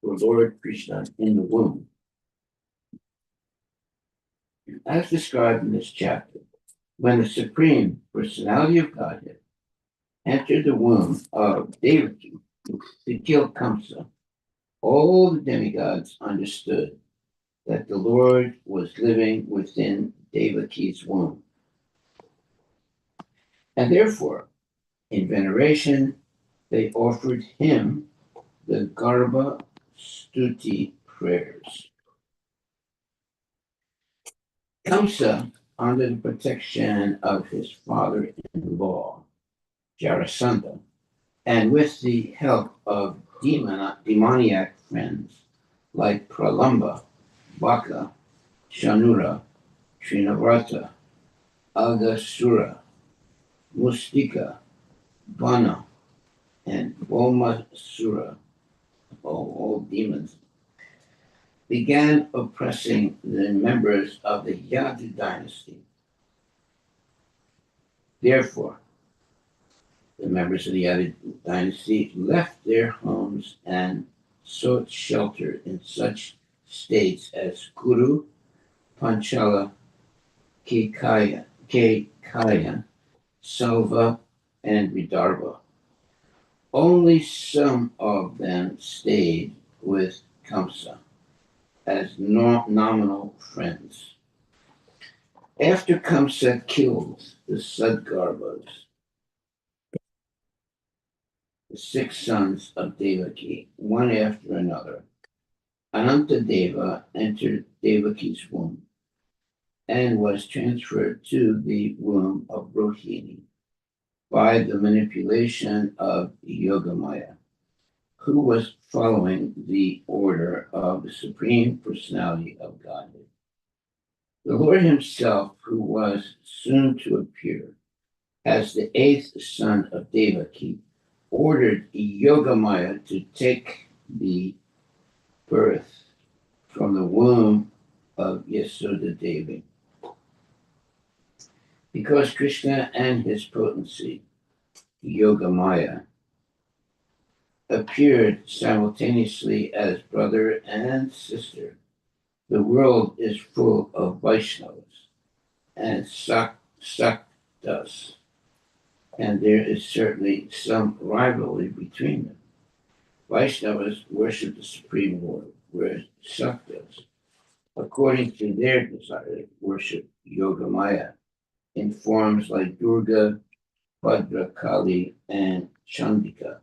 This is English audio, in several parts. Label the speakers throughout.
Speaker 1: for Lord Krishna in the womb. As described in this chapter, when the Supreme Personality of Godhead entered the womb of Devaki to kill Kamsa, all the demigods understood that the Lord was living within Devaki's womb. And therefore, in veneration, they offered him the Garbha Stuti prayers. Kamsa, under the protection of his father-in-law, Jarasandha, and with the help of demoniac friends like Pralamba, Baka, Shanura, Trinavrata, Agasura, Mustika, Vana, and Vomasura, all demons, began oppressing the members of the Yadu dynasty. Therefore, the members of the Yadu dynasty left their homes and sought shelter in such states as Kuru, Panchala, Kekaya, Salva, and Vidarbha. Only some of them stayed with Kamsa as nominal friends. After Kamsa killed the Sadgarbhas, the 6 sons of Devaki, one after another, Anantadeva entered Devaki's womb and was transferred to the womb of Rohini by the manipulation of Yogamaya, who was following the order of the Supreme Personality of Godhead. The Lord himself, who was soon to appear as the 8th son of Devaki, ordered Yogamaya to take the birth from the womb of Yasoda Devi. Because Krishna and his potency, Yogamaya, appeared simultaneously as brother and sister, the world is full of Vaishnavas and Saktas, and there is certainly some rivalry between them. Vaishnavas worship the Supreme Lord, whereas Saktas, according to their desire, worship Yogamaya in forms like Durga, Bhadrakali, and Chandika.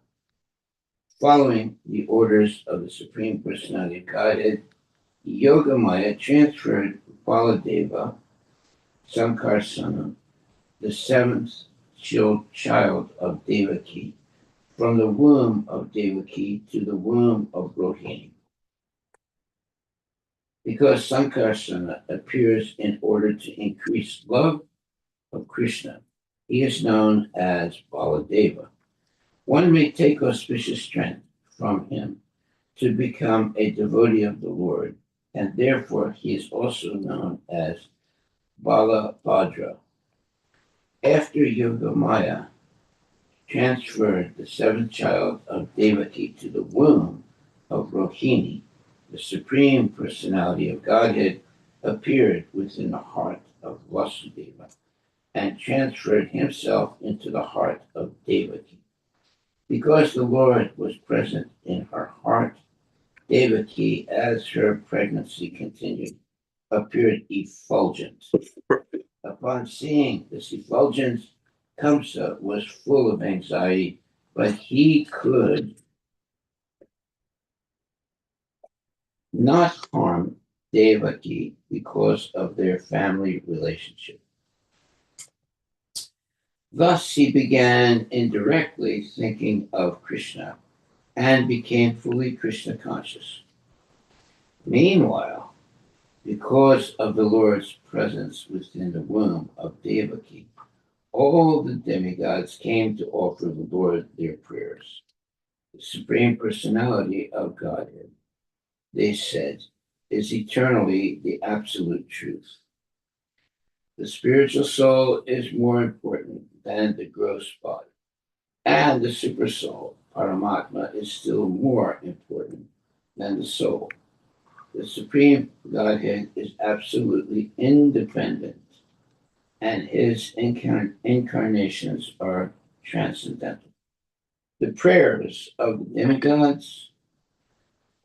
Speaker 1: Following the orders of the Supreme Personality of Godhead, Yogamaya transferred Baladeva, Sankarsana, the 7th child of Devaki, from the womb of Devaki to the womb of Rohini. Because Sankarsana appears in order to increase love of Krishna, he is known as Baladeva. One may take auspicious strength from him to become a devotee of the Lord, and therefore he is also known as Balabhadra. After Yogamaya transferred the 7th child of Devaki to the womb of Rohini, the Supreme Personality of Godhead appeared within the heart of Vasudeva and transferred himself into the heart of Devaki. Because the Lord was present in her heart, Devaki, as her pregnancy continued, appeared effulgent. Upon seeing this effulgence, Kamsa was full of anxiety, but he could not harm Devaki because of their family relationship. Thus, he began indirectly thinking of Krishna and became fully Krishna conscious. Meanwhile, because of the Lord's presence within the womb of Devaki, all the demigods came to offer the Lord their prayers. The Supreme Personality of Godhead, they said, is eternally the absolute truth. The spiritual soul is more important than the gross body, and the super soul, Paramatma, is still more important and the soul. The Supreme Godhead is absolutely independent, and his incarnations are transcendental. The prayers of the demigods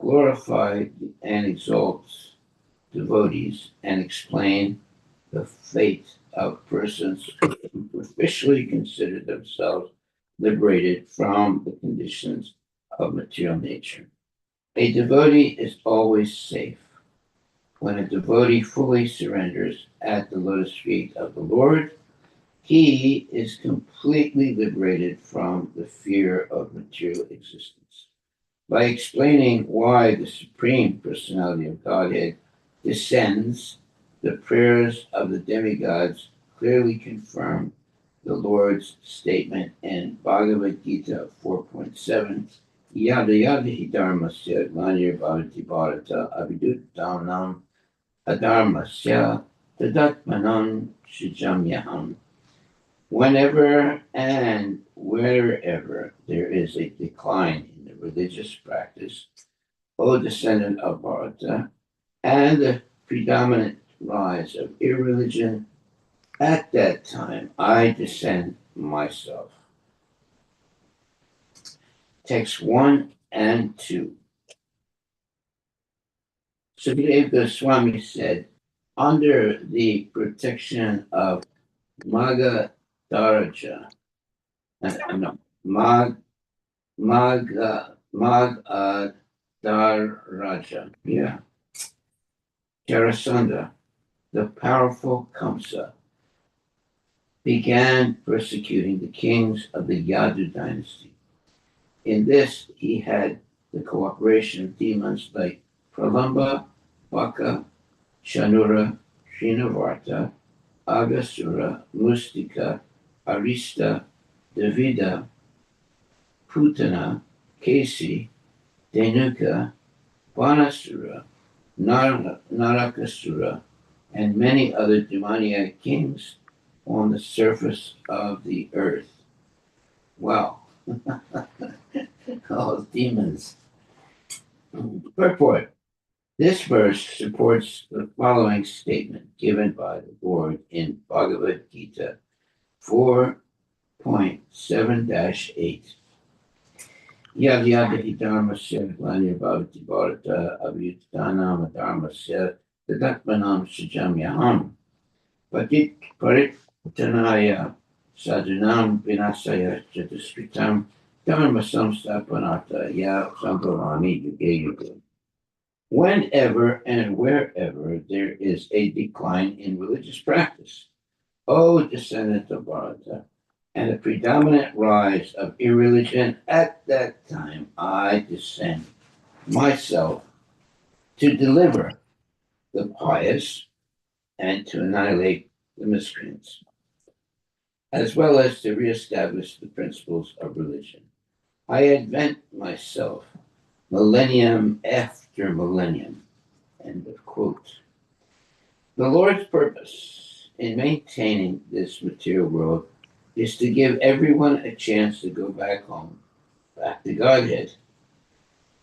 Speaker 1: glorify and exalt devotees and explain the fate of persons who officially consider themselves liberated from the conditions of material nature. A devotee is always safe. When a devotee fully surrenders at the lotus feet of the Lord, he is completely liberated from the fear of material existence. By explaining why the Supreme Personality of Godhead descends, the prayers of the demigods clearly confirm the Lord's statement in Bhagavad Gita 4.7, Yada yada hi dharmasya glanir bhavati bharata abhiduttanam adharmasya tadatmanam shijamyaham. Whenever and wherever there is a decline in the religious practice, O descendant of Bharata, and the predominant rise of irreligion, at that time I descend myself. Text 1 and 2. Sukadeva Goswami said, under the protection of Maga Daraja, Daraja, Jarasandha, the powerful Kamsa, began persecuting the kings of the Yadu dynasty. In this, he had the cooperation of demons like Pralamba, Baka, Shanura, Srinavarta, Agasura, Mustika, Arista, Davida, Putana, Kesi, Denuka, Banasura, Narakasura, and many other demoniac kings on the surface of the earth. Wow. All demons. Purport. This verse supports the following statement given by the Lord in Bhagavad Gita 4.7-8. Yad yadahi dharmasya glanya bhavati bharata abhyutanam dharmasya tadatmanam shijamyaham parittanaya sadhunam vinasaya chatuskritam dharma samstapanata ya sambhavami yuge yuge. Whenever and wherever there is a decline in religious practice, O descendant of Bharata, and a predominant rise of irreligion, at that time I descend myself to deliver the pious and to annihilate the miscreants, as well as to reestablish the principles of religion. I advent myself millennium after millennium. End of quote. The Lord's purpose in maintaining this material world is to give everyone a chance to go back home, back to Godhead.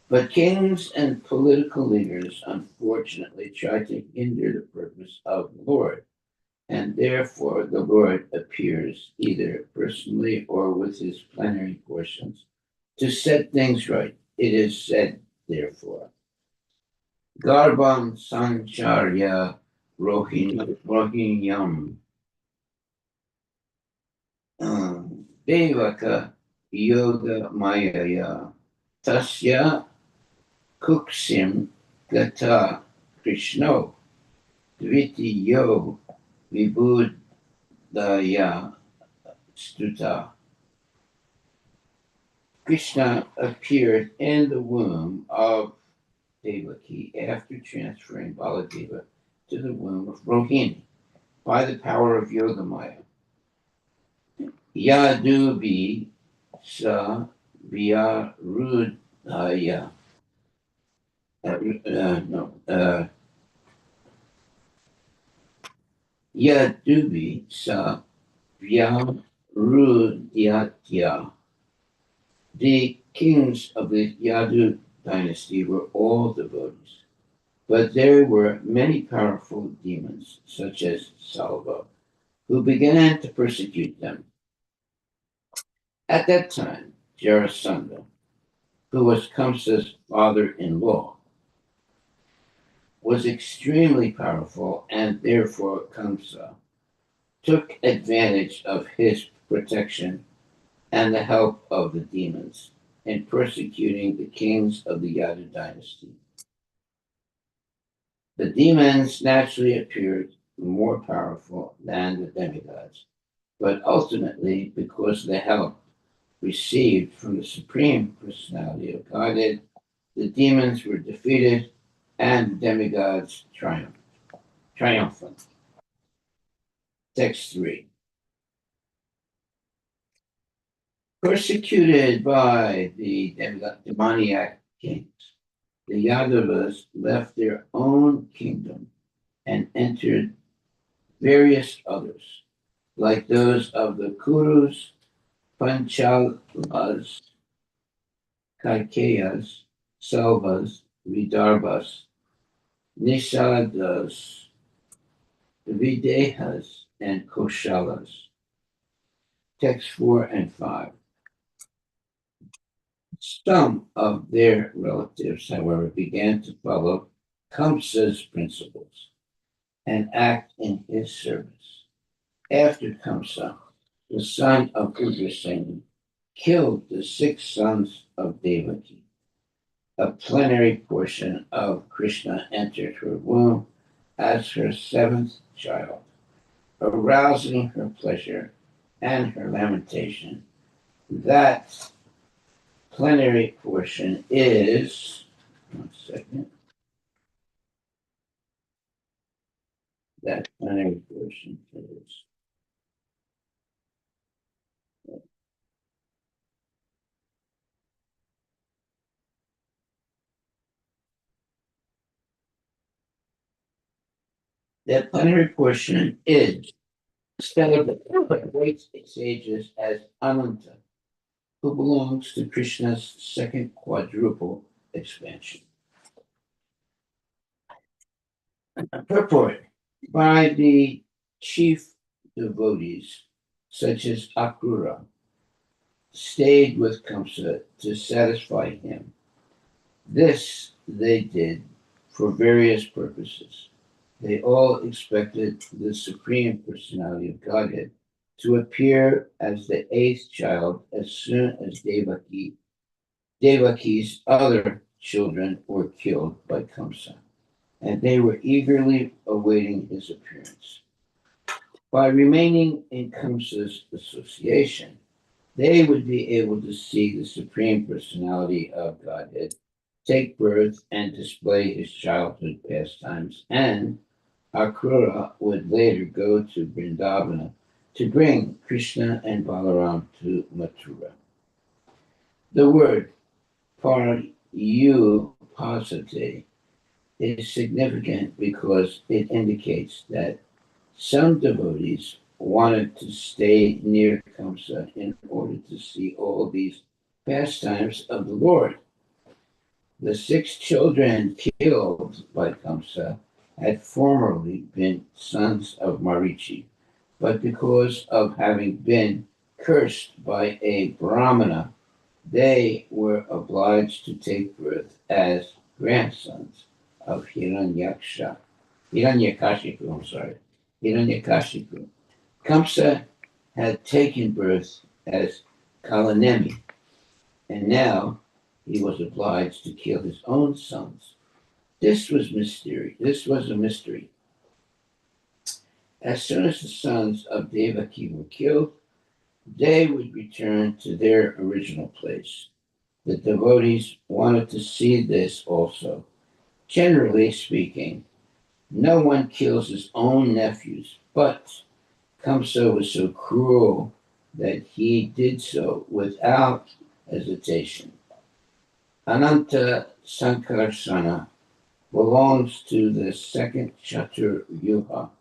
Speaker 1: But kings and political leaders unfortunately try to hinder the purpose of the Lord, and therefore the Lord appears either personally or with his plenary portions to set things right. It is said, therefore, Garbam Sancharya Rohinyam Devaka Yoga Mayaya Tasya Kuksim Gata Krishno Dviti Yo Vibudaya Stuta. Krishna appeared in the womb of Devaki after transferring Baladeva to the womb of Rohini by the power of Yogamaya. Yadubi sa vyarudhaya. Yadubi sa vyarudhyatya. The kings of the Yadu dynasty were all devotees, but there were many powerful demons, such as Salva, who began to persecute them. At that time, Jarasandha, who was Kamsa's father-in-law, was extremely powerful, and therefore Kamsa took advantage of his protection and the help of the demons in persecuting the kings of the Yadu dynasty. The demons naturally appeared more powerful than the demigods, but ultimately, because of the help received from the Supreme Personality of Godhead, the demons were defeated and the demigods triumphant. Text 3. Persecuted by the demoniac kings, the Yadavas left their own kingdom and entered various others, like those of the Kurus, Panchalas, Kaikeyas, Selvas, Vidarbhas, Nishadas, Videhas, and Koshalas. Text 4 and 5. Some of their relatives, however, began to follow Kamsa's principles and act in his service. After Kamsa, the son of Ugrasena, killed the 6 sons of Devaki, a plenary portion of Krishna entered her womb as her 7th child, arousing her pleasure and her lamentation. That plenary portion is, one second, that plenary portion is, that plenary portion is celebrated by great sages as Ananta, who belongs to Krishna's second quadruple expansion. Purport by the chief devotees, such as Akrura, stayed with Kamsa to satisfy him. This they did for various purposes. They all expected the Supreme Personality of Godhead to appear as the 8th child as soon as Devaki's other children were killed by Kamsa, and they were eagerly awaiting his appearance. By remaining in Kamsa's association, they would be able to see the Supreme Personality of Godhead take birth and display his childhood pastimes, and Akrura would later go to Vrindavana to bring Krishna and Balaram to Mathura. The word Paryupasate is significant because it indicates that some devotees wanted to stay near Kamsa in order to see all these pastimes of the Lord. The 6 children killed by Kamsa had formerly been sons of Marichi, but because of having been cursed by a Brahmana, they were obliged to take birth as grandsons of Hiranyakashipu. Kamsa had taken birth as Kalanemi, and now he was obliged to kill his own sons. This was a mystery. As soon as the sons of Devaki were killed, they would return to their original place. The devotees wanted to see this also. Generally speaking, no one kills his own nephews, but Kamsa was so cruel that he did so without hesitation. Ananta Sankarsana belongs to the second Chatur Yuha,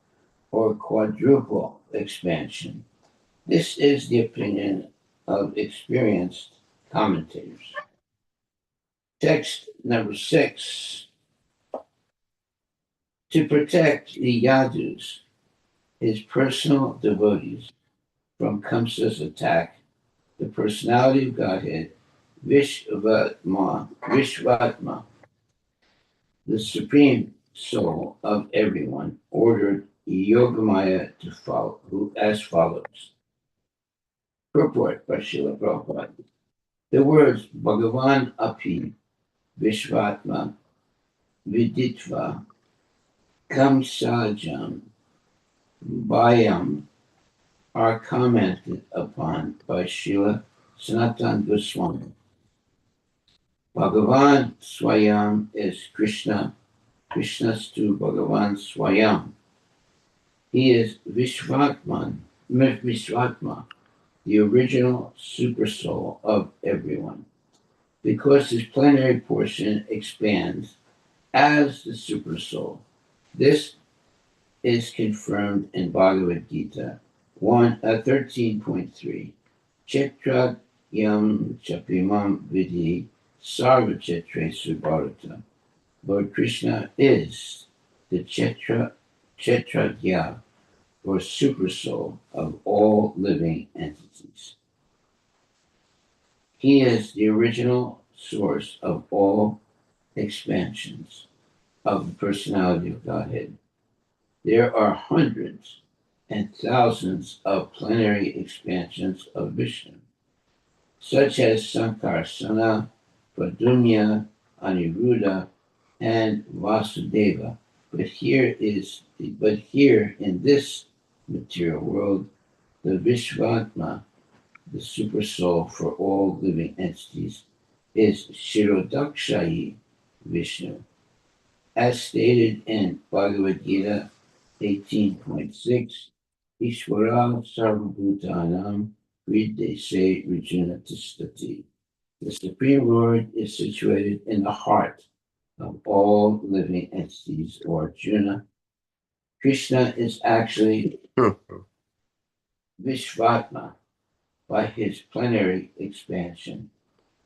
Speaker 1: or quadruple expansion. This is the opinion of experienced commentators. Text number 6. To protect the Yadus, his personal devotees, from Kamsa's attack, the personality of Godhead, Vishvatma, the supreme soul of everyone, ordered Yogamaya to follow, as follows. Purport by Srila Prabhupada. The words Bhagavan Api, Vishvatma, Viditva, Kamsajam, Bhayam are commented upon by Srila Sanatana Goswami. Bhagavan Swayam is Krishna. Krishnastu Bhagavan Swayam. He is Vishvatma, the original supersoul of everyone, because his plenary portion expands as the supersoul. This is confirmed in Bhagavad Gita 13.3. Chetra yam chapimam vidhi sarva chetre subharata. Lord Krishna is the Kshetrajya, or supersoul of all living entities. He is the original source of all expansions of the personality of Godhead. There are hundreds and thousands of plenary expansions of Vishnu, such as Sankarsana, Pradyumna, Aniruddha, and Vasudeva. But here in this material world, the Vishvatma, the super soul for all living entities, is Shirodakshayi Vishnu. As stated in Bhagavad Gita 18.6, Ishvara Sarvabhutanam Hridese Rijuna Tistati. The Supreme Lord is situated in the heart of all living entities, or Arjuna. Krishna is actually Vishvatma by his plenary expansion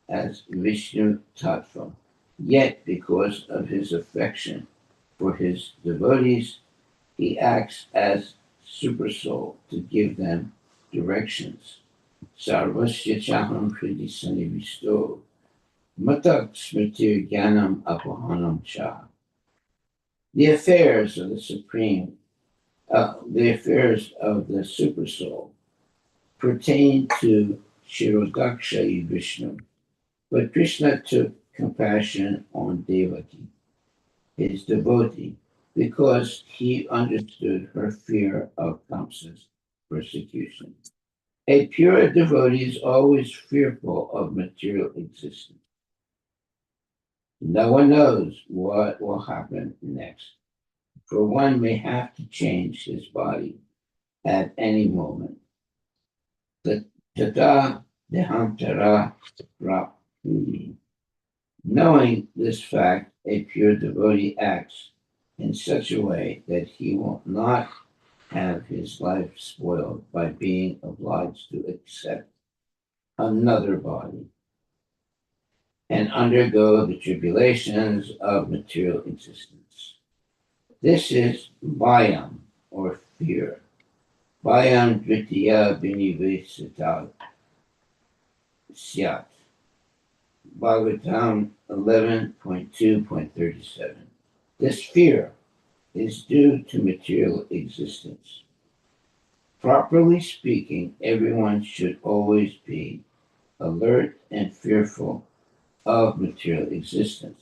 Speaker 1: as Vishnu Tattva. Yet, because of his affection for his devotees, he acts as supersoul to give them directions. Sarvasya chaham kriti sanivisto matak smritir jnanam apahanam cha. The affairs of the supersoul pertain to Shirodakshayi Vishnu, but Krishna took compassion on Devaki, his devotee, because he understood her fear of Kamsa's persecution. A pure devotee is always fearful of material existence. No one knows what will happen next, for one may have to change his body at any moment. Tata dehantara rapuni. Knowing this fact, a pure devotee acts in such a way that he will not have his life spoiled by being obliged to accept another body and undergo the tribulations of material existence. This is Bhayam, or fear. Bhayam Dvitiya Binivesitat Syat. Bhagavatam 11.2.37. This fear is due to material existence. Properly speaking, everyone should always be alert and fearful of material existence.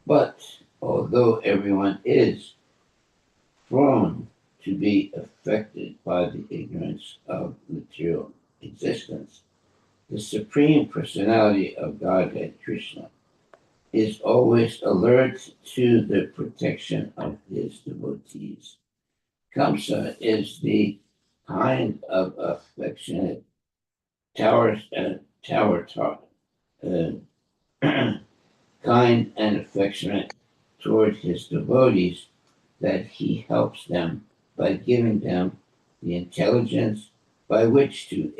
Speaker 1: But although everyone is prone to be affected by the ignorance of material existence, the Supreme Personality of Godhead, Krishna, is always alert to the protection of his devotees. Kamsa is the kind of affectionate kind and affectionate toward his devotees that he helps them by giving them the intelligence by which to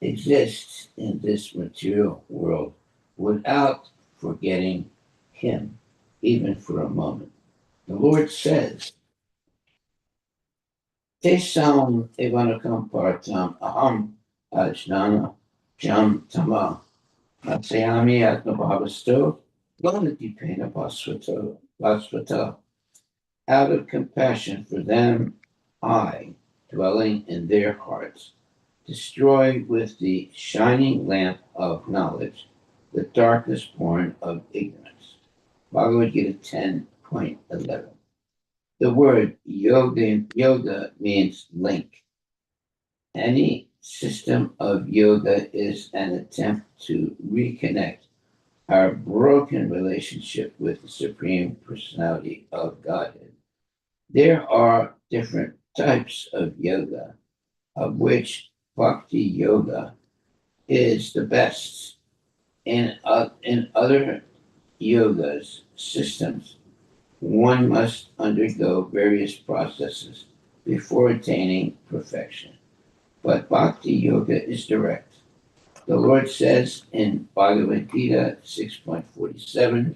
Speaker 1: exist in this material world without forgetting him, even for a moment. The Lord says, Tesam evanakam partam aham ajnana jam tama matsayami atmabhavasto donatipena basvata. Out of compassion for them, I, dwelling in their hearts, destroy with the shining lamp of knowledge the darkness born of ignorance. Bhagavad Gita 10.11. The word yoga means link. Any system of yoga is an attempt to reconnect our broken relationship with the Supreme Personality of Godhead. There are different types of yoga, of which Bhakti Yoga is the best. In other yogas systems, one must undergo various processes before attaining perfection. But Bhakti Yoga is direct. The Lord says in Bhagavad Gita 6.47,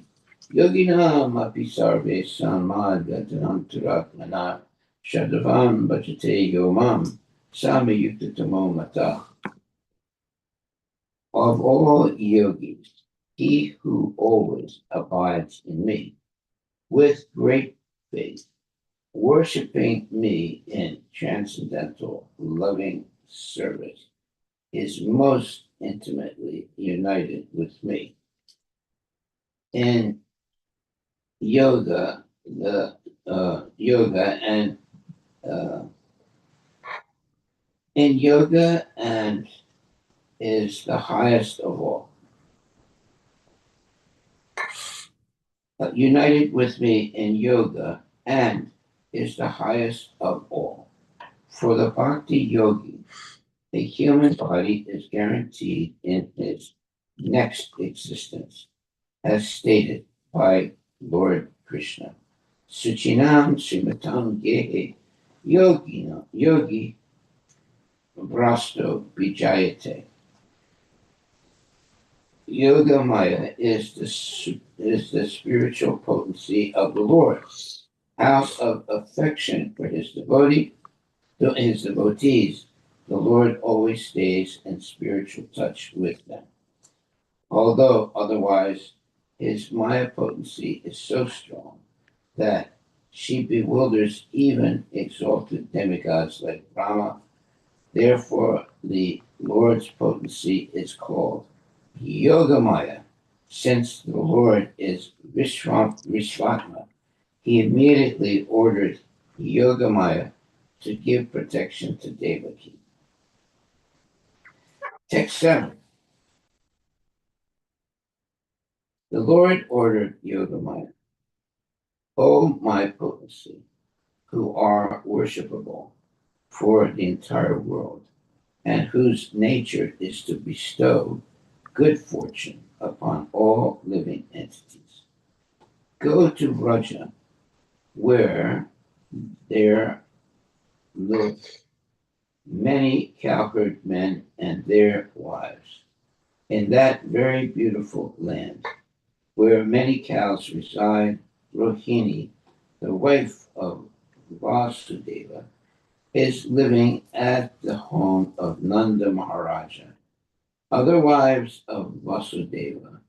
Speaker 1: Yoginam api sarve samagatanam turatmana shadavam bhajate yomam samayuktatamo mata. Of all yogis, he who always abides in me with great faith, worshiping me in transcendental loving service, is most intimately united with me. In yoga, the yoga and uh, in yoga and is the highest of all. United with me in yoga and is the highest of all. For the bhakti yogi, a human body is guaranteed in his next existence, as stated by Lord Krishna. Suchinam Srimatam Gehe Yogi Vrasto Vijayate. Yoga Maya is the spiritual potency of the Lord. Out of affection for his devotees, the Lord always stays in spiritual touch with them. Although otherwise, his Maya potency is so strong that she bewilders even exalted demigods like Brahma. Therefore, the Lord's potency is called Yogamaya. Since the Lord is Vishvatma, he immediately ordered Yogamaya to give protection to Devaki. Text 7. The Lord ordered Yogamaya, O my potency, who are worshipable for the entire world, and whose nature is to bestow good fortune upon all living entities. Go to Vraja, where there live many cowherd men and their wives. In that very beautiful land, where many cows reside, Rohini, the wife of Vasudeva, is living at the home of Nanda Maharaja. Other wives of Vasudeva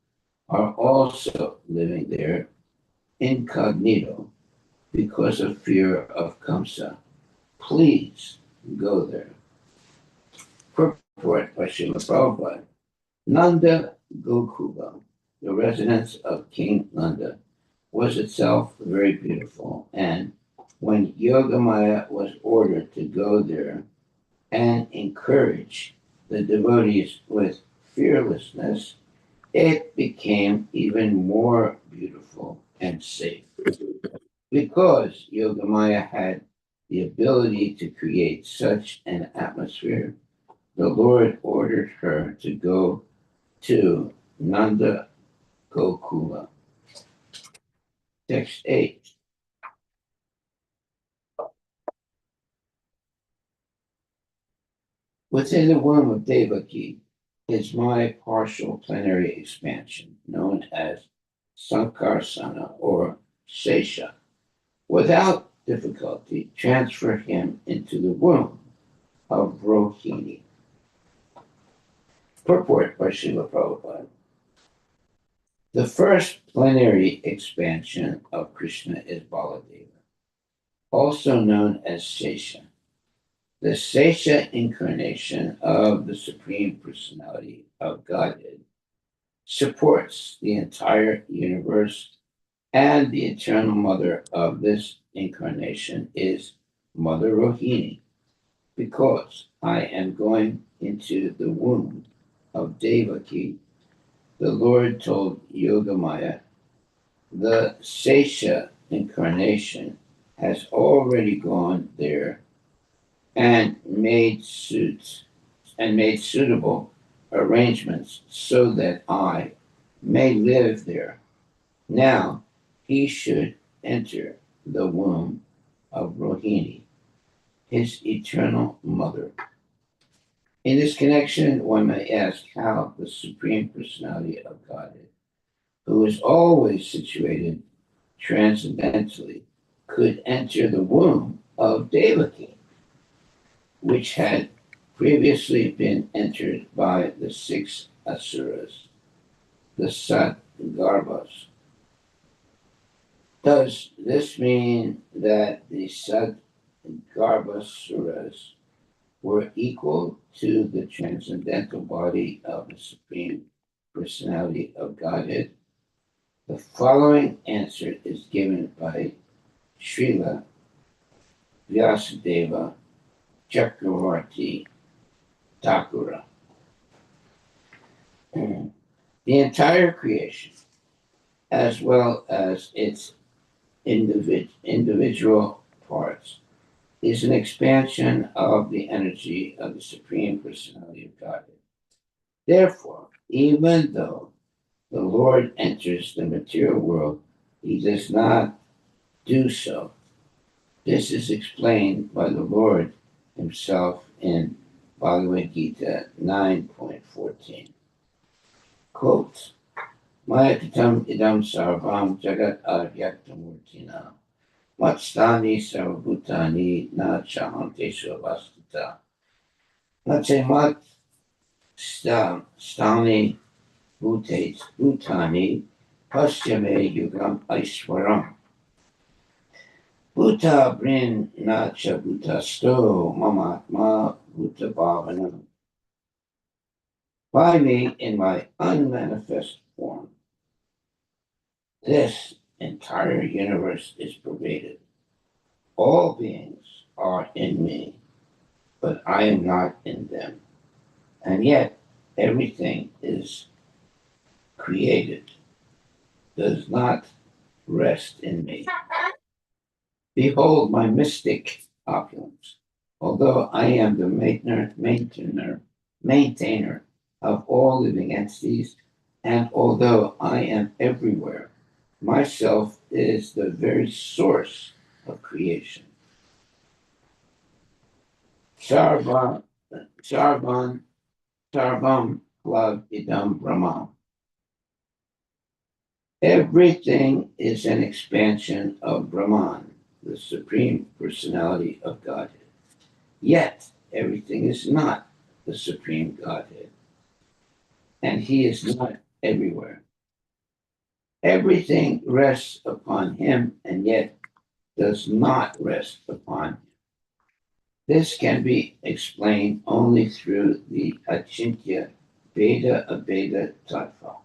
Speaker 1: are also living there incognito because of fear of Kamsa. Please go there. Purport by Srila Prabhupada. Nanda Gokula, the residence of King Nanda, was itself very beautiful, and when Yogamaya was ordered to go there and encourage the devotees with fearlessness, it became even more beautiful and safe. Because Yogamaya had the ability to create such an atmosphere, the Lord ordered her to go to Nanda Gokula. Text 8. Within the womb of Devaki, is my partial plenary expansion, known as Sankarsana or Sesha. Without difficulty, transfer him into the womb of Rohini. Purport by Srila Prabhupada. The first plenary expansion of Krishna is Baladeva, also known as Sesha. The Sesha incarnation of the Supreme Personality of Godhead supports the entire universe, and the eternal mother of this incarnation is Mother Rohini, because I am going into the womb of Devaki. The Lord told Yogamaya, the Sesha incarnation has already gone there and made suitable arrangements so that I may live there. Now he should enter the womb of Rohini, his eternal mother. In this connection, one may ask how the Supreme Personality of Godhead, who is always situated transcendentally, could enter the womb of Devaki, which had previously been entered by the six asuras, the Sat Garbhas. Does this mean that the Sat Garbhasuras were equal to the transcendental body of the Supreme Personality of Godhead? The following answer is given by Srila Vyasadeva Chakravarti Thakura. The entire creation, as well as its individual parts, is an expansion of the energy of the Supreme Personality of Godhead. Therefore, even though the Lord enters the material world, he does not do so. This is explained by the Lord himself in Bhagavad Gita 9.14. Quote, Mayatatam idam sarvam jagat avyaktamurtina matstani sarvabhutani na chahante svastita nache mat stani bhutani paschame yugam aishwaram Bhuta brin nacha bhutasto mamatma bhuta bhavanam. By me in my unmanifest form, this entire universe is pervaded. All beings are in me, but I am not in them. And yet, everything is created, does not rest in me. Behold my mystic opulence. Although I am the maintainer of all living entities, and although I am everywhere, myself is the very source of creation. Sarvam Lav Idam Brahman. Everything is an expansion of Brahman, the Supreme Personality of Godhead. Yet, everything is not the Supreme Godhead, and he is not everywhere. Everything rests upon him, and yet does not rest upon him. This can be explained only through the Achintya Veda Abheda Tattva.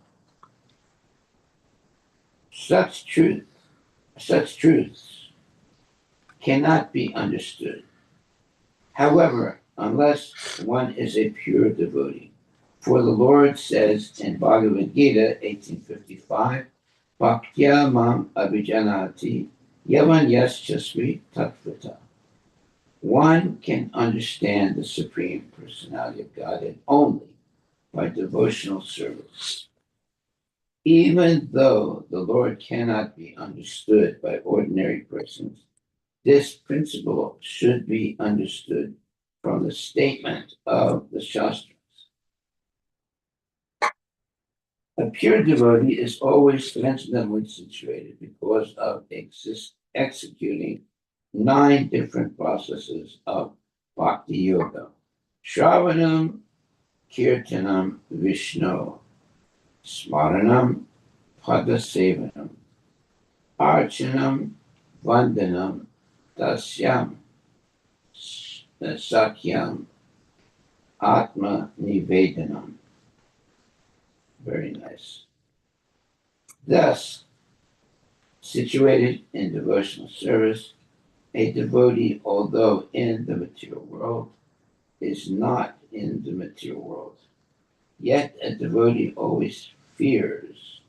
Speaker 1: Such truths cannot be understood. However, unless one is a pure devotee. For the Lord says in Bhagavad Gita 1855, Bhaktya mam abhijanati yavan yaschasvi tattvata. One can understand the Supreme Personality of Godhead only by devotional service. Even though the Lord cannot be understood by ordinary persons, this principle should be understood from the statement of the Shastras. A pure devotee is always transcendently situated because of executing 9 different processes of bhakti yoga. Shravanam, Kirtanam, Vishnu, Smaranam, Padasevanam, Archanam, Vandanam, Dasyam, Sakyam, Atma Nivedanam. Very nice. Thus, situated in devotional service, a devotee, although in the material world, is not in the material world. Yet a devotee always fears.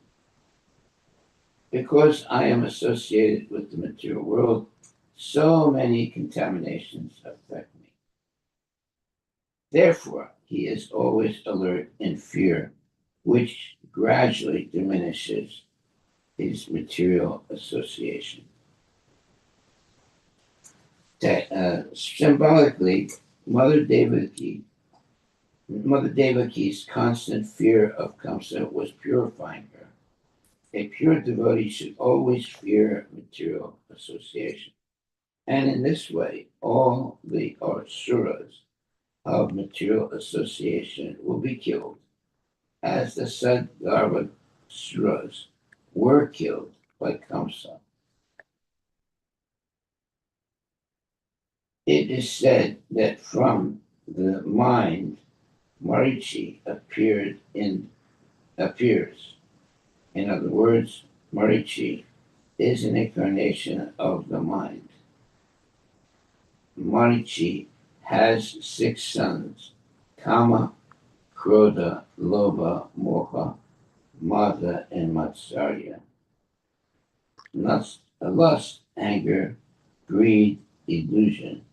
Speaker 1: Because I am associated with the material world, so many contaminations affect me. Therefore, he is always alert in fear, which gradually diminishes his material association. Symbolically, Mother Devaki's constant fear of Kamsa was purifying her. A pure devotee should always fear material association. And in this way, all the asuras of material association will be killed, as the Sadgarbha asuras were killed by Kamsa. It is said that from the mind, Marichi appears. In other words, Marichi is an incarnation of the mind. Marichi has 6 sons: Kama, Krodha, Lobha, Moha, Mada, and Matsarya. Lust, anger, greed, illusion,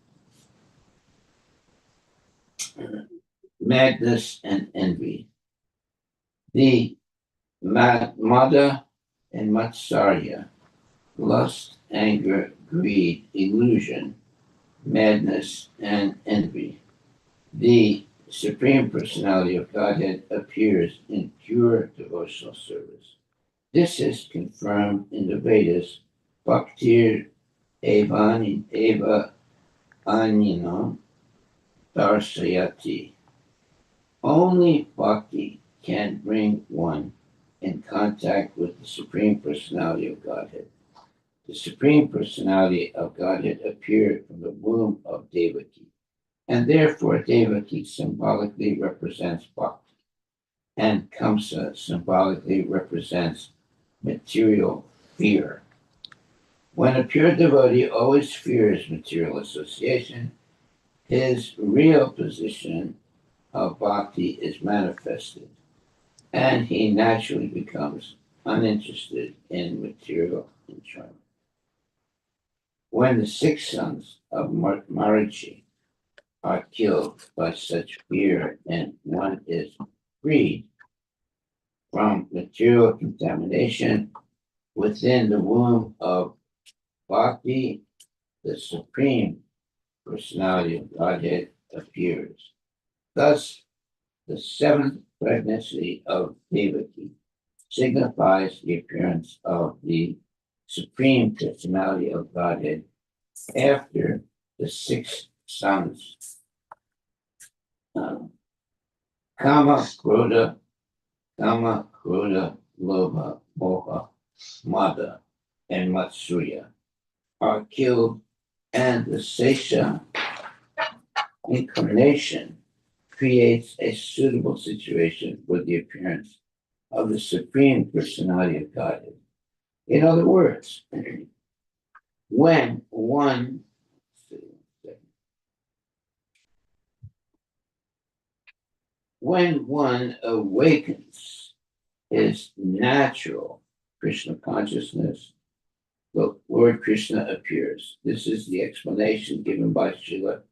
Speaker 1: madness, and envy. The Mada and Matsarya, lust, anger, greed, illusion, madness, and envy. The Supreme Personality of Godhead appears in pure devotional service. This is confirmed in the Vedas. Bhaktir eva anina darsayati. Only bhakti can bring one in contact with the Supreme Personality of Godhead. The Supreme Personality of Godhead appeared from the womb of Devaki, and therefore Devaki symbolically represents bhakti, and Kamsa symbolically represents material fear. When a pure devotee always fears material association, his real position of bhakti is manifested, and he naturally becomes uninterested in material enjoyment. When the 6 sons of Marichi are killed by such fear and one is freed from material contamination within the womb of Bhakti, the Supreme Personality of Godhead appears. Thus, the 7th pregnancy of Devaki signifies the appearance of the Supreme Personality of Godhead after the 6 sons, Kama, Krodha, Lobha, Moha, Mada, and Matsurya, are killed, and the Sesha incarnation creates a suitable situation for the appearance of the Supreme Personality of Godhead. In other words, when one awakens his natural Krishna consciousness, the Lord Krishna appears. This is the explanation given by Srila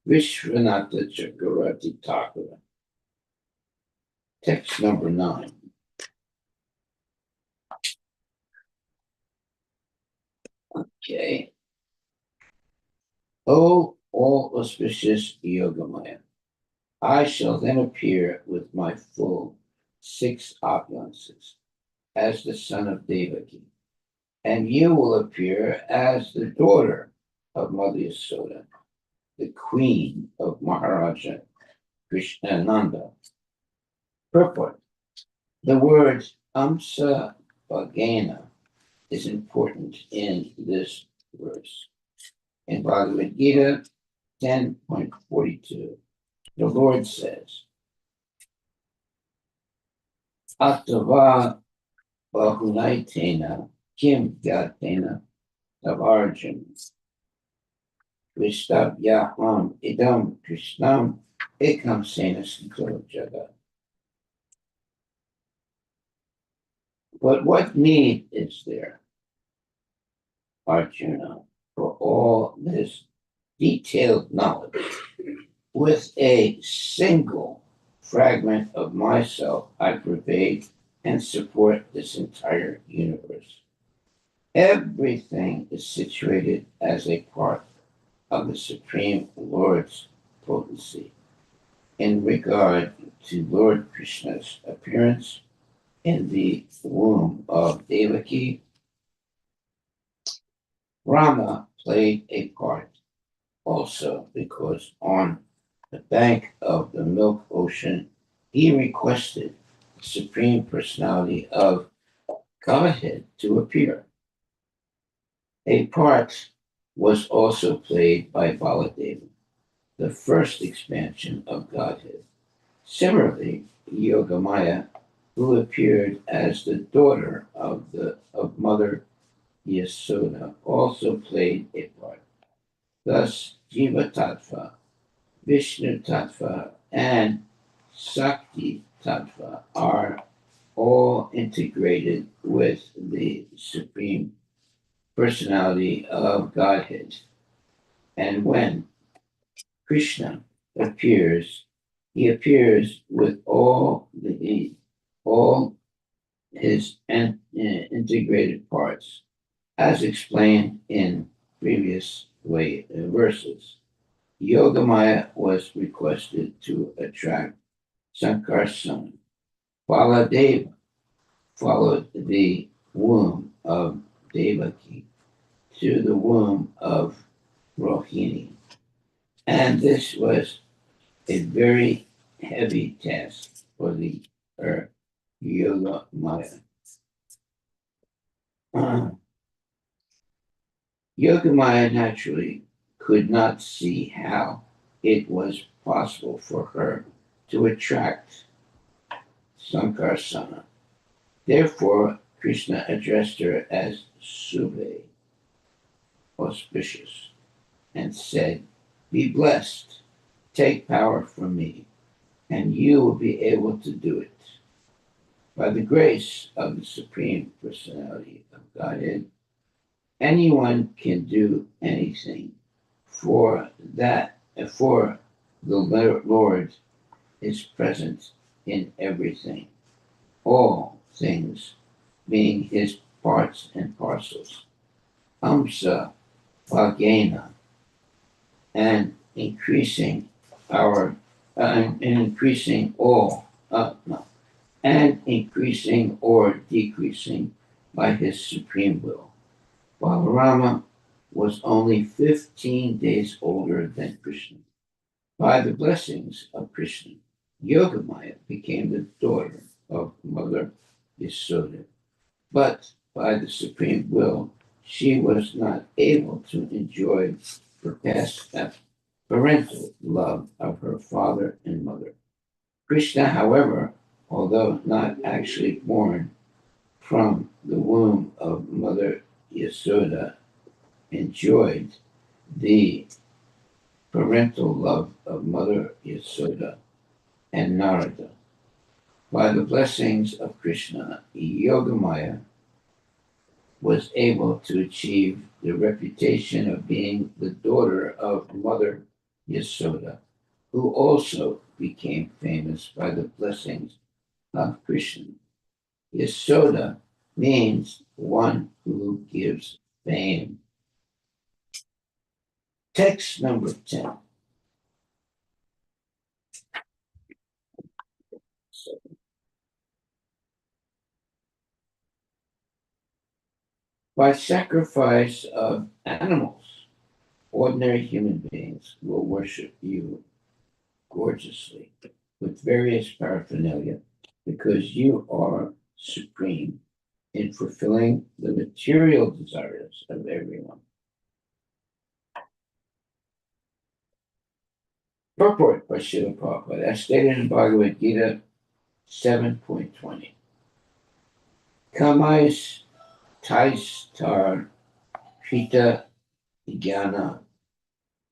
Speaker 1: Vishwanatha Chakravarti Thakur. Text number 9. Okay. O all auspicious Yogamaya, I shall then appear with my full 6 opulences as the son of Devaki, and you will appear as the daughter of Mother Yasoda, the queen of Maharaja Krishnananda. Purport. The word Amsa Bhagena is important in this verse. In Bhagavad Gita 10.42, the Lord says, Atava Bahunaitena Kim Gatena Tavarjan Vistabhyaham Idam Krishnam Ekam Sena Sito Jagat. But what need is there, Arjuna, for all this detailed knowledge? With a single fragment of myself, I pervade and support this entire universe. Everything is situated as a part of the Supreme Lord's potency. In regard to Lord Krishna's appearance in the womb of Devaki, Rama played a part also because on the bank of the milk ocean, he requested the Supreme Personality of Godhead to appear. A part was also played by Baladeva, the first expansion of Godhead. Similarly, Yogamaya, who appeared as the daughter of Mother Yasoda, also played a part. Thus, Jiva Tattva, Vishnu Tattva, and Sakti Tattva are all integrated with the Supreme Personality of Godhead. And when Krishna appears, he appears with all his integrated parts, as explained in previous verses. Yogamaya was requested to attract Sankarsana. Baladeva followed the womb of Devaki to the womb of Rohini. And this was a very heavy task for the Yogamaya. Yogamaya naturally could not see how it was possible for her to attract Sankarsana. Therefore, Krishna addressed her as Subhe, auspicious, and said, Be blessed, take power from me, and you will be able to do it. By the grace of the Supreme Personality of Godhead, anyone can do anything, for the Lord is present in everything, all things being his parts and parcels. Amsa Bhagena, and increasing our and increasing all no, and increasing or decreasing by his supreme will. Balarama was only 15 days older than Krishna. By the blessings of Krishna, Yogamaya became the daughter of Mother Yasoda. But by the supreme will, she was not able to enjoy the past parental love of her father and mother. Krishna, however, although not actually born from the womb of Mother Yasoda, enjoyed the parental love of Mother Yasoda and Narada. By the blessings of Krishna, Yogamaya was able to achieve the reputation of being the daughter of Mother Yasoda, who also became famous by the blessings of Krishna. Yasoda means one who gives fame. Text number 10. By sacrifice of animals, ordinary human beings will worship you gorgeously with various paraphernalia because you are supreme in fulfilling the material desires of everyone. Purport by Srila Prabhupada, as stated in Bhagavad Gita 7.20. Kamais tais tar pita jnana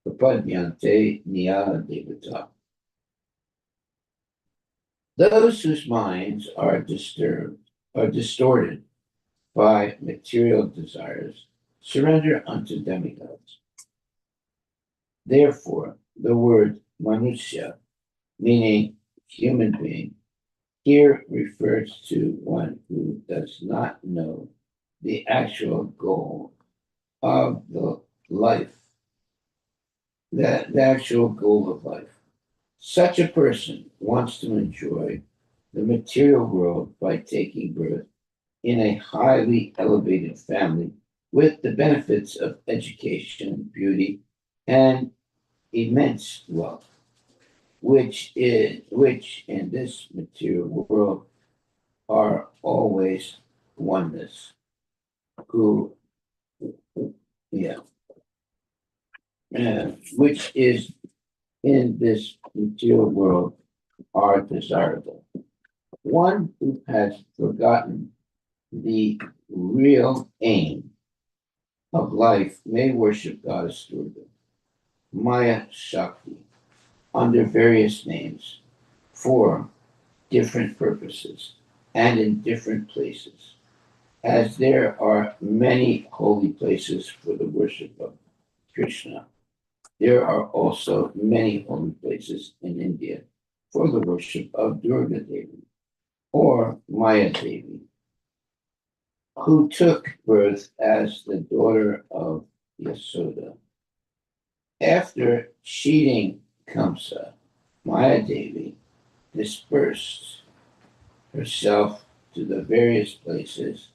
Speaker 1: prapadyante niya devata. Those whose minds are distorted by material desires, surrender unto demigods. Therefore, the word manusya, meaning human being, here refers to one who does not know the actual goal of the life, the actual goal of life. Such a person wants to enjoy the material world by taking birth in a highly elevated family with the benefits of education, beauty, and immense wealth, which in this material world are always oneness. Who, yeah, which is in this material world are desirable. One who has forgotten the real aim of life may worship Goddess Durga, Maya Shakti, under various names for different purposes and in different places, as there are many holy places for the worship of Krishna. There are also many holy places in India for the worship of Durga Devi or Maya Devi, who took birth as the daughter of Yasoda. After cheating Kamsa, Maya Devi dispersed herself to the various places,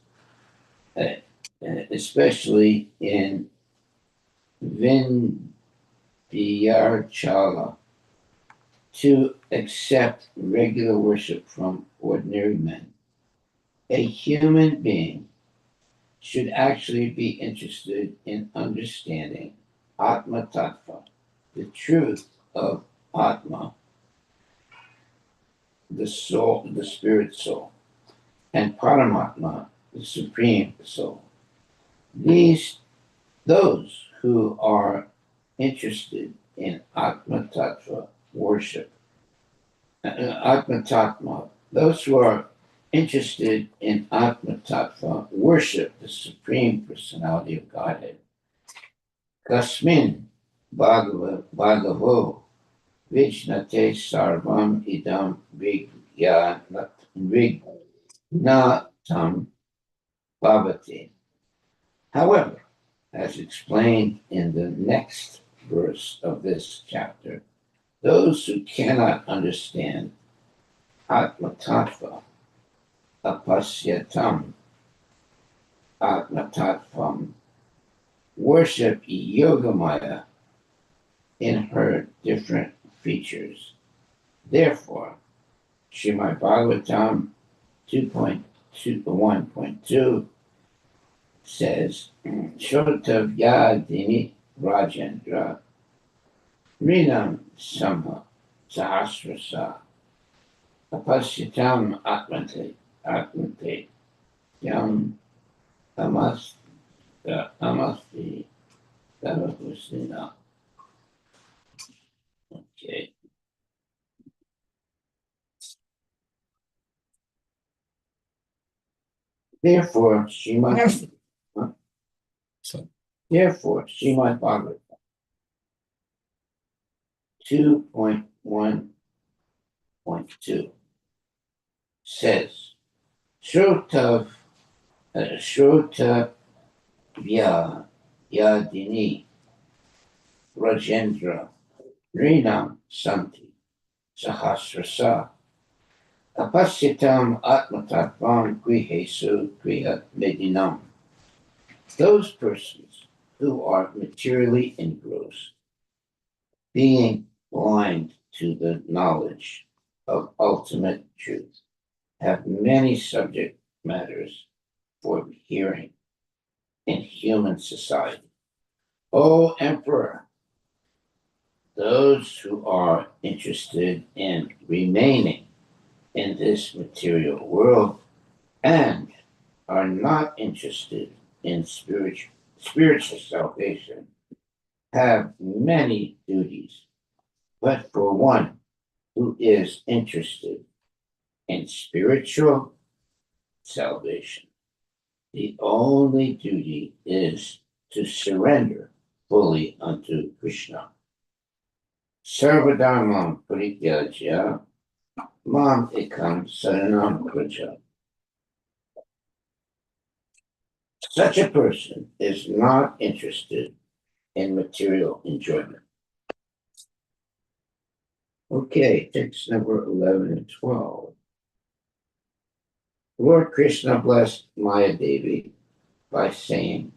Speaker 1: uh, especially in Vindhyachala, to accept regular worship from ordinary men. A human being should actually be interested in understanding Atma Tattva, the truth of Atma, the soul, the spirit soul, and Paramatma, the supreme soul. Those who are interested in Atma Tattva worship, Atma Tattva, those who are interested in Atma Tattva worship the Supreme Personality of Godhead. Kasmin Bhagavo Vijnate Sarvam Idam Vignatam Bhavati. However, as explained in the next verse of this chapter, those who cannot understand Atma Tattva, Apasyatam, Atma Tattvam, worship Yogamaya in her different features. Therefore, Srimad Bhagavatam 2.1.2 says, Shotavyadini Rajendra Rinam Samha Sahasrasa Apasyatam Atmate Yam Amasti Dharabhusina. Okay. Therefore, Srimad Bhagavatam 2.1.2 says, Shrotav Vya Yadini Rajendra Rinam Santi Sahasrasa Apasyatam Atmatattvam Grihesu Griha Medinam. Those persons who are materially engrossed, being blind to the knowledge of ultimate truth, have many subject matters for hearing in human society. O Emperor, those who are interested in remaining in this material world and are not interested in spiritual salvation have many duties, but for one who is interested in spiritual salvation, the only duty is to surrender fully unto Krishna. Sarvadharmam parityajya mam ekam saranam praja. Such a person is not interested in material enjoyment. Okay, text number 11 and 12. Lord Krishna blessed Maya Devi by saying,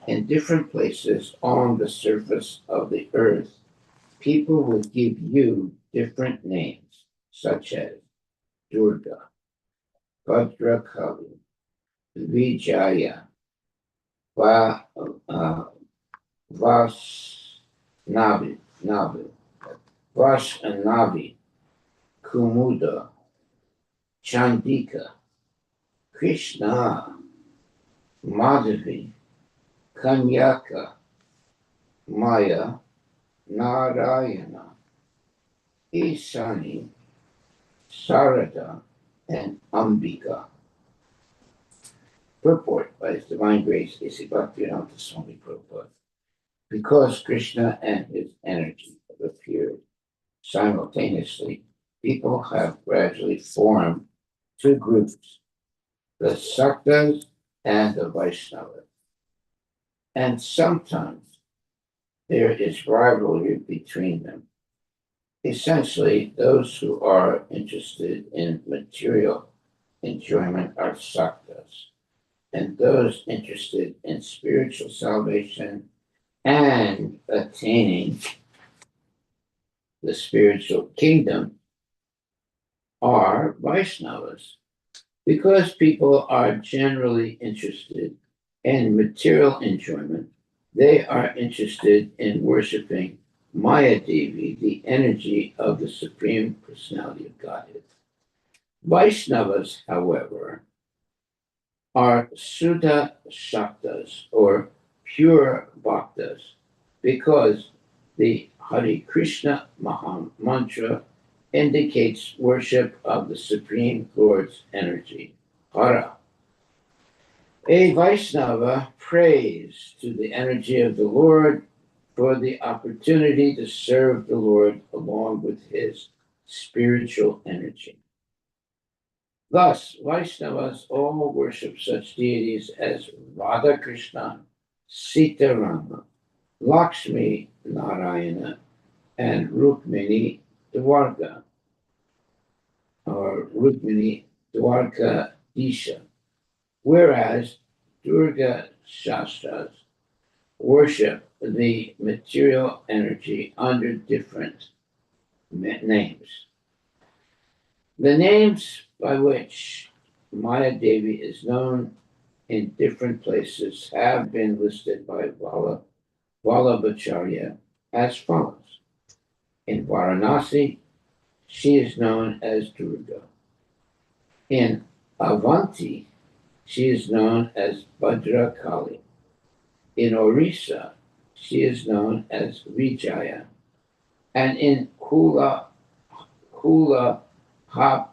Speaker 1: in different places on the surface of the earth, people will give you different names, such as Durga, Bhadrakali, Vijaya, Vasnavi, Vasnavi, Kumuda, Chandika, Krishna, Madhavi, Kanyaka, Maya, Narayana, Isani, Sarada, and Ambika. Purport by His Divine Grace, A.C. Bhaktivedanta Swami Prabhupada. Because Krishna and his energy have appeared simultaneously, people have gradually formed two groups, the Saktas and the Vaishnavas. And sometimes there is rivalry between them. Essentially, those who are interested in material enjoyment are Saktas, and those interested in spiritual salvation and attaining the spiritual kingdom are Vaishnavas. Because people are generally interested in material enjoyment, they are interested in worshiping Maya Devi, the energy of the Supreme Personality of Godhead. Vaishnavas, however, are Suddha Shaktas, or pure Bhaktas, because the Hare Krishna Maha Mantra indicates worship of the Supreme Lord's energy, Hara. A Vaishnava prays to the energy of the Lord for the opportunity to serve the Lord along with his spiritual energy. Thus, Vaishnavas all worship such deities as Radha Krishna, Sita Rama, Lakshmi Narayana, and Rukmini Dwarka, or Rukmini Dwarka Disha, whereas Durga Shastras worship the material energy under different names. The names by which Maya Devi is known in different places have been listed by Vallabhacharya as follows. In Varanasi, she is known as Durga. In Avanti, she is known as Bhadrakali. In Orissa, she is known as Vijaya. And in Kula Hapuru,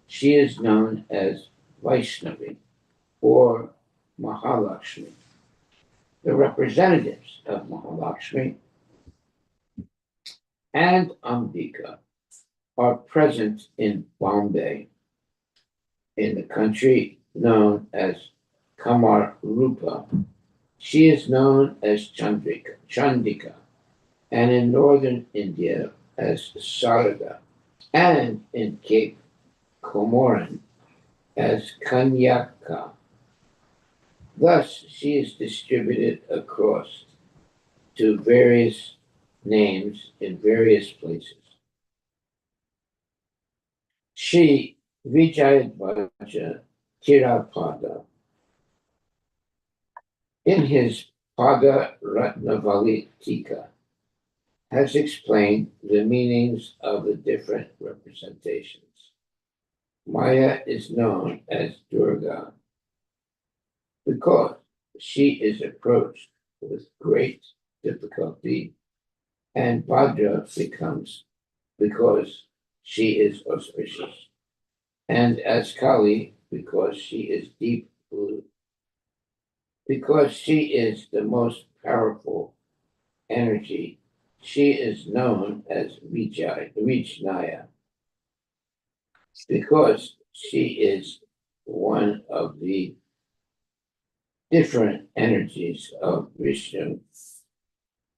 Speaker 1: she is known as Vaishnavi or Mahalakshmi. The representatives of Mahalakshmi and Ambika are present in Bombay, in the country known as Kamar Rupa. She is known as Chandika, and in northern India as Sarada, and in Cape Comorin as Kanyaka. Thus, she is distributed across to various names in various places. She, Vijayadvaja Tirapada, in his Pada Ratnavali Tika, has explained the meanings of the different representations. Maya is known as Durga because she is approached with great difficulty, and Bhadra becomes because she is auspicious, and as Kali because she is deep blue, because she is the most powerful energy. She is known as Vijnaya, because she is one of the different energies of Vishnu.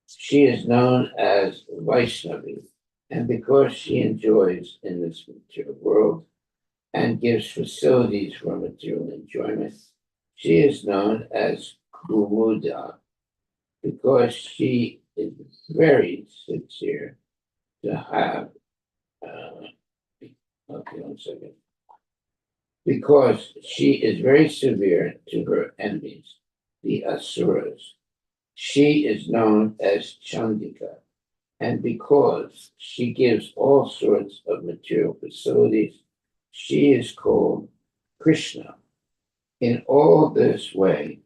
Speaker 1: She is known as Vaishnavi, and because she enjoys in this material world and gives facilities for material enjoyment, she is known as Kumuda, because she is very sincere to have. Okay, 1 second. Because she is very severe to her enemies, the Asuras. She is known as Chandika, and because she gives all sorts of material facilities, she is called Krishna. In all this way,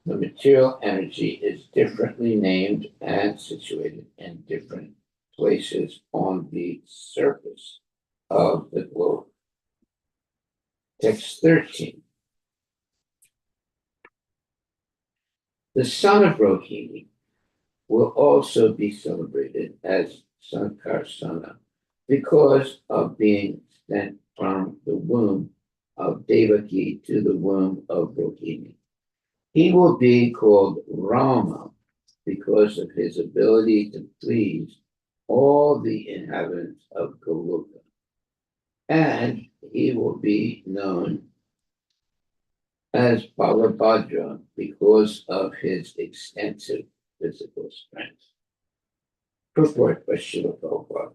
Speaker 1: the material energy is differently named and situated in different places on the surface of the globe. Text 13. The son of Rohini will also be celebrated as Sankarsana because of being sent from the womb of Devaki to the womb of Rohini. He will be called Rama because of his ability to please all the inhabitants of Goloka. And he will be known as Balabhadra because of his extensive physical strength. Purport by Srila Prabhupada.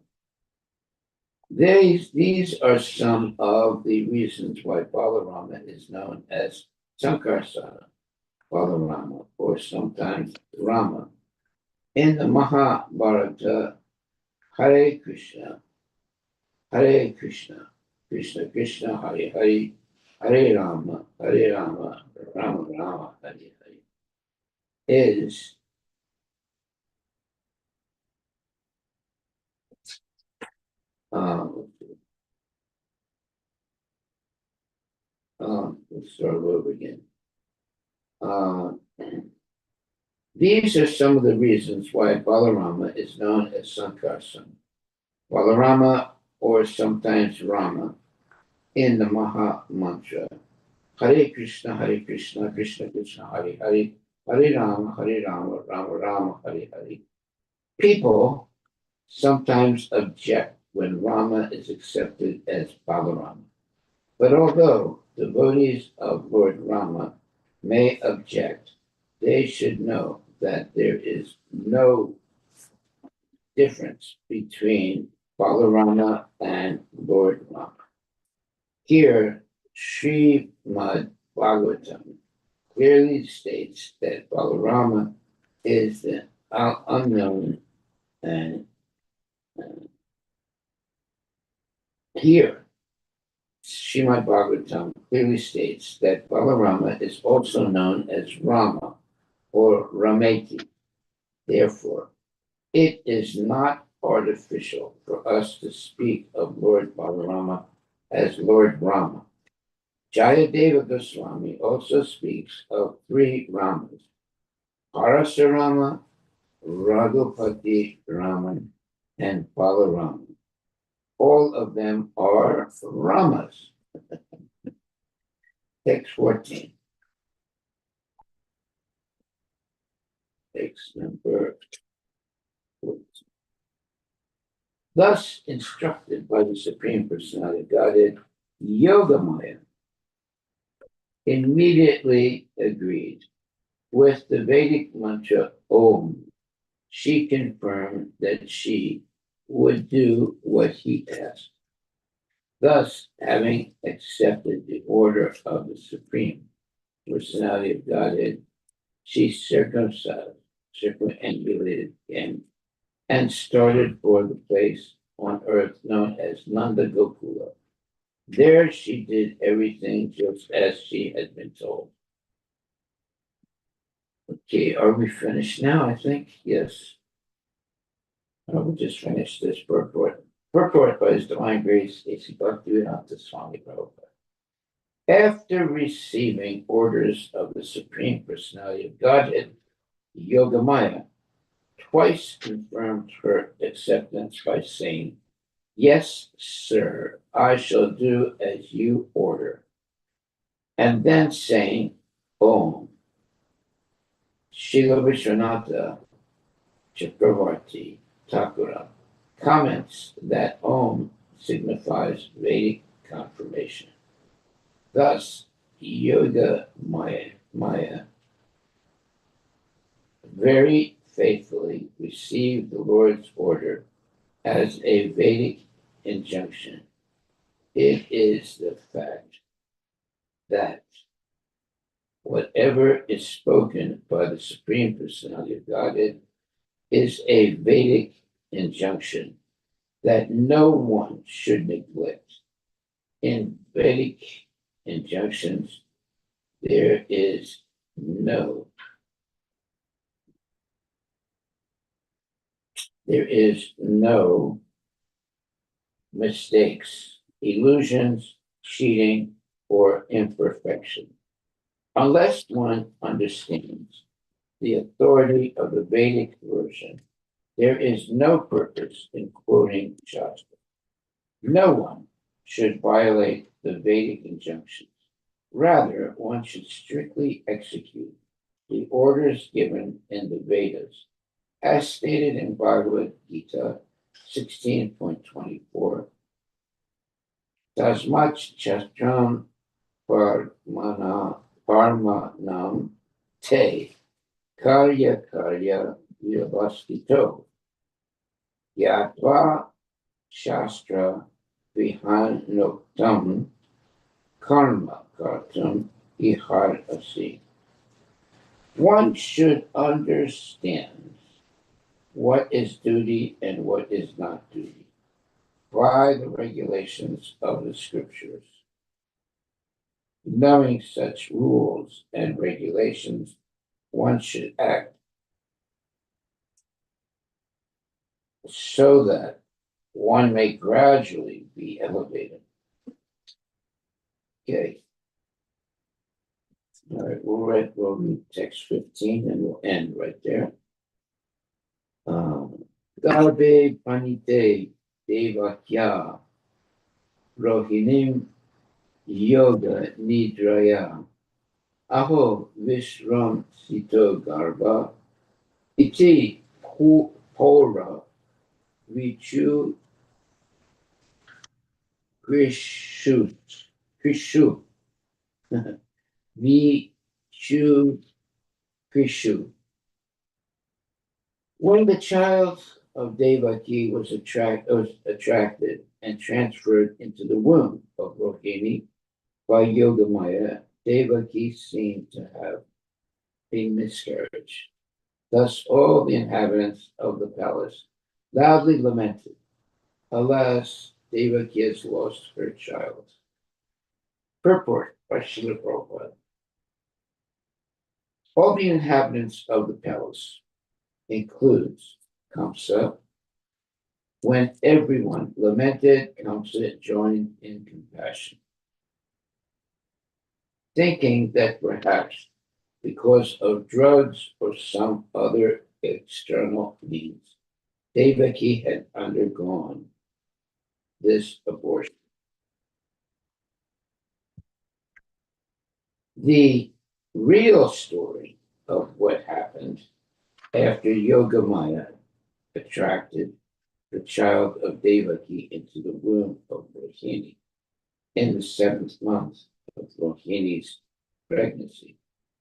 Speaker 1: These are some of the reasons why Balarama is known as Sankarsana, Balarama, or sometimes Rama. In the Mahabharata, Hare Krishna, Krishna Krishna, Hare Hare, Hare Rama, Rama Rama, Hare Hare, is let's start over again. These are some of the reasons why Balarama is known as Sankarsana. Balarama, or sometimes Rama, in the Maha Mantra, Hare Krishna, Krishna Krishna, Hare Hare, Hare Rama, Rama Rama, Hare Hare. People sometimes object when Rama is accepted as Balarama. But although devotees of Lord Rama may object, they should know that there is no difference between Balarama and Lord Rama. Here, Srimad Bhagavatam clearly states that Balarama is the unknown, and here Srimad Bhagavatam clearly states that Balarama is also known as Rama or Rameti. Therefore, it is not artificial for us to speak of Lord Balarama as Lord Rama. Jayadeva Goswami also speaks of 3 Ramas: Parasarama, Raghupati Raman, and Balarama. All of them are Ramas. Text 14. Text number 14. Thus instructed by the Supreme Personality of Godhead, Yogamaya immediately agreed. With the Vedic mantra Om, she confirmed that she would do what he asked. Thus, having accepted the order of the Supreme Personality of Godhead, she circumambulated him, and started for the place on earth known as Nanda Gokula. There she did everything just as she had been told. Okay, are we finished now? I think yes. We'll just finish this purport. Purport by His Divine Grace A.C. Bhaktivedanta Swami Prabhupada. After receiving orders of the Supreme Personality of Godhead, Yogamaya twice confirmed her acceptance by saying, "Yes, sir, I shall do as you order." And then saying, Om. Srila Vishwanatha Chakravarti Thakura comments that Om signifies Vedic confirmation. Thus, Yoga Maya very faithfully received the Lord's order as a Vedic injunction. It is the fact that whatever is spoken by the Supreme Personality of Godhead is a Vedic injunction that no one should neglect. In Vedic injunctions, there is no mistakes, illusions, cheating, or imperfection. Unless one understands the authority of the Vedic version, there is no purpose in quoting Shastra. No one should violate the Vedic injunctions. Rather, one should strictly execute the orders given in the Vedas, as stated in Bhagavad Gita 16.24. Tasmat Shastram Parmanam Te Karya Vyavastito Yatva Shastra Vihanoktam Karma Kartam Iharasi. One should understand what is duty and what is not duty by the regulations of the scriptures. Knowing such rules and regulations, one should act so that one may gradually be elevated. Okay. All right, we'll read text 15 and we'll end right there. Garbe Panite Devakya Rohinim Yoga Nidraya Aho Vishram Sito Garba Iti Pora Vichu Krishu Vichu Krishu. When the child of Devaki was attracted and transferred into the womb of Rohini by Yogamaya, Devaki seemed to have a miscarriage. Thus, all the inhabitants of the palace loudly lamented, "Alas, Devaki has lost her child." Purport by Srila Prabhupada. All the inhabitants of the palace includes Kamsa. When everyone lamented, Kamsa joined in compassion, thinking that perhaps because of drugs or some other external means, Devaki had undergone this abortion. The real story of what happened after Yogamaya attracted the child of Devaki into the womb of Rohini in the 7th month of Rohini's pregnancy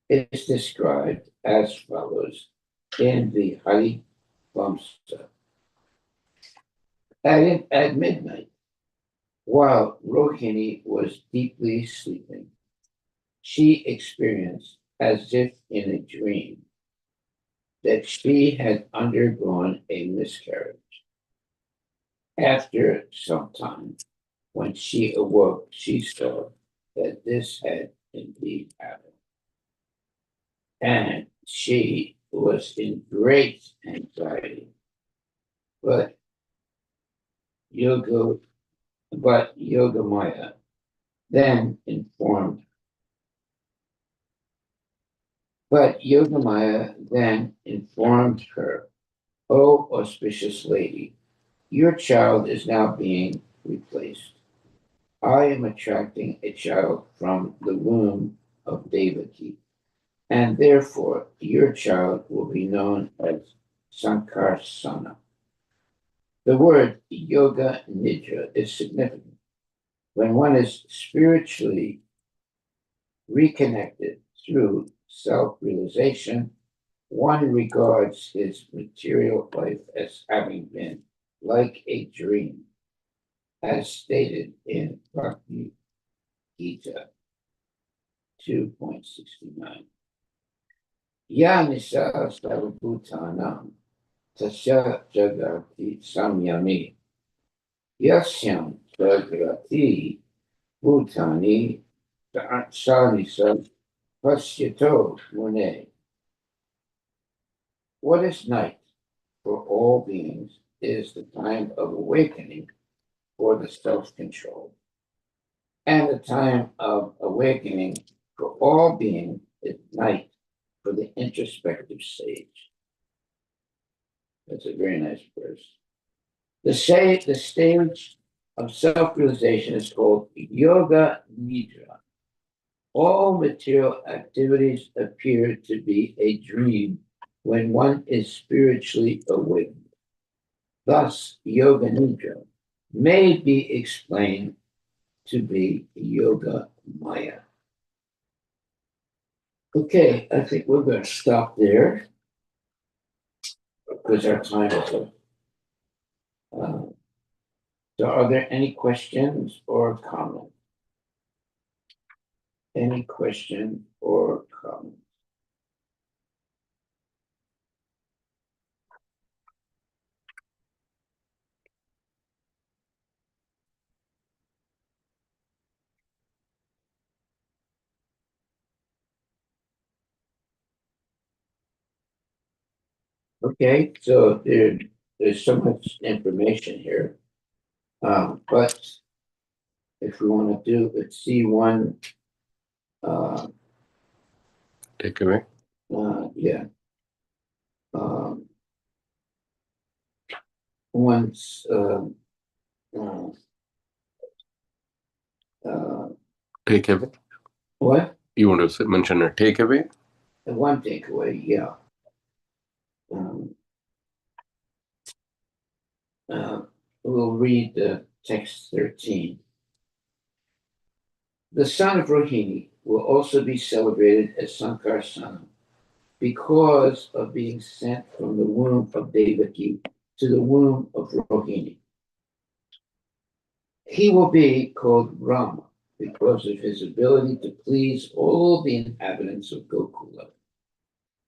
Speaker 1: is described as follows in the Harivilas. At midnight, while Rohini was deeply sleeping, she experienced, as if in a dream, that she had undergone a miscarriage. After some time, when she awoke, she saw that this had indeed happened. And she was in great anxiety. But Yoga, but Yogamaya then informed, but Yogamaya then informed her, "O auspicious lady, your child is now being replaced. I am attracting a child from the womb of Devaki, and therefore your child will be known as Sankarsana." The word yoga nidra is significant. When one is spiritually reconnected through self realization, one regards his material life as having been like a dream, as stated in Bhagavad Gita 2.69. Ya nisa sarvabhutanam tasya jagati samyami yasyam jagrati bhutani sanisa pasyato mune. What is night for all beings is the time of awakening for the self-control. And the time of awakening for all beings is night for the introspective sage. That's a very nice verse. The stage of self-realization is called yoga nidra. All material activities appear to be a dream when one is spiritually awakened. Thus, yoga nidra may be explained to be yoga maya. Okay, I think we're going to stop there because our time is up. So are there any questions or comments? Any question or comment? Okay, so there's so much information here. But if we want to do, let's see one,
Speaker 2: Takeaway.
Speaker 1: yeah. Once,
Speaker 2: Takeaway.
Speaker 1: what?
Speaker 2: You want to mention a takeaway?
Speaker 1: One takeaway, yeah. We'll read text 13. The son of Rohini will also be celebrated as Sankarsana because of being sent from the womb of Devaki to the womb of Rohini. He will be called Rama because of his ability to please all the inhabitants of Gokula.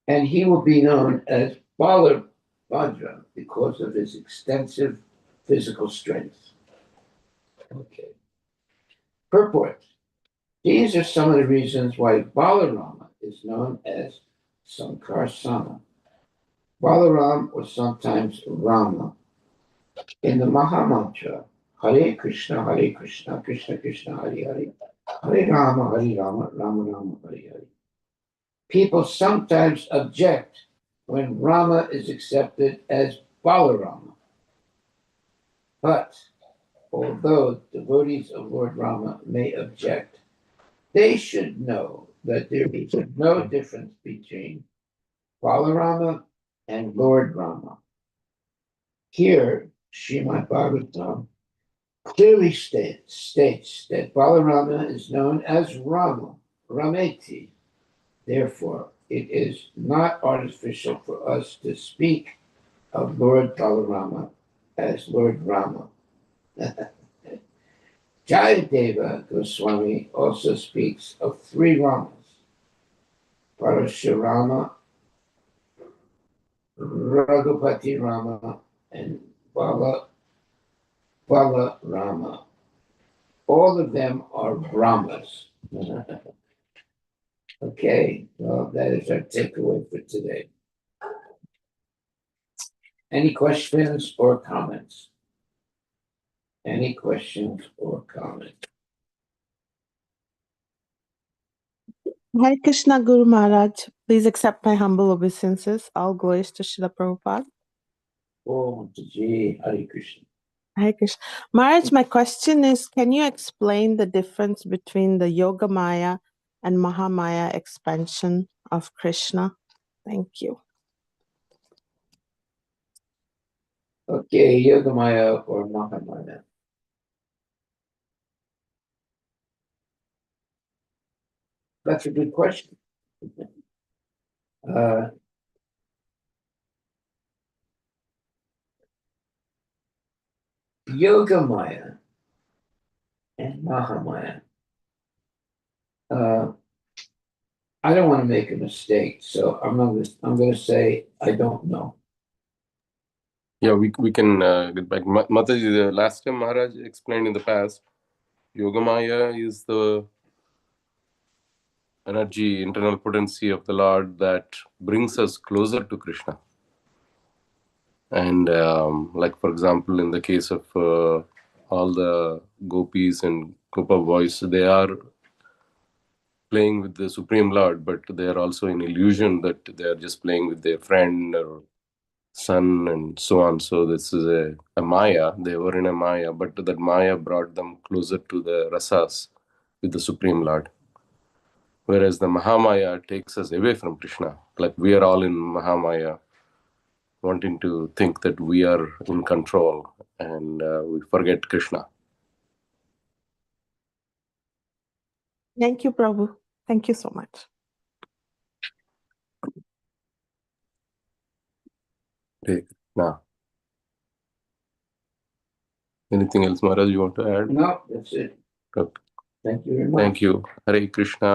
Speaker 1: And he will be known as Balabhadra because of his extensive physical strength. Okay. Purport. These are some of the reasons why Balarama is known as Sankarsana. Balaram, or sometimes Rama, in the Mahamantra, Hare Krishna, Krishna Krishna, Hare Hare, Hare Rama, Rama Rama, Hare Hare. People sometimes object when Rama is accepted as Balarama. But although devotees of Lord Rama may object, they should know that there is no difference between Balarama and Lord Rama. Here, Srimad Bhagavatam clearly states that Balarama is known as Rama Rameti. Therefore, it is not artificial for us to speak of Lord Balarama as Lord Rama. Jayadeva Goswami also speaks of three Ramas, Parashurama, Raghupati Rama, and Balarama. All of them are Brahmas. Okay, well, that is our takeaway for today. Any questions or comments? Any questions or comments?
Speaker 3: Hare Krishna Guru Maharaj. Please accept my humble obeisances. All glories to Srila Prabhupada.
Speaker 1: Om Ji Hare Krishna.
Speaker 3: Hare Krishna. Maharaj, my question is, can you explain the difference between the Yoga Maya and Mahamaya expansion of Krishna? Thank you.
Speaker 1: Okay, Yogamaya or Mahamaya. That's a good question. Yogamaya and Mahamaya. I don't want to make a mistake, so I'm going to say I don't know.
Speaker 2: Yeah, we can get back. Mataji, the last time Maharaj explained in the past, Yogamaya is the energy, internal potency of the Lord that brings us closer to Krishna. And like, for example, in the case of all the gopis and gopa boys, they are playing with the Supreme Lord, but they are also in illusion that they are just playing with their friend or son and so on. So this is a Maya. They were in a Maya, but that Maya brought them closer to the rasas with the Supreme Lord. Whereas the Mahamaya takes us away from Krishna. Like we are all in Mahamaya, wanting to think that we are in control and we forget Krishna.
Speaker 3: Thank you, Prabhu. Thank you so much.
Speaker 2: Now, anything else, Maharaj, you want to add?
Speaker 1: No, that's it.
Speaker 2: Okay.
Speaker 1: Thank you very much.
Speaker 2: Thank you. Hare Krishna.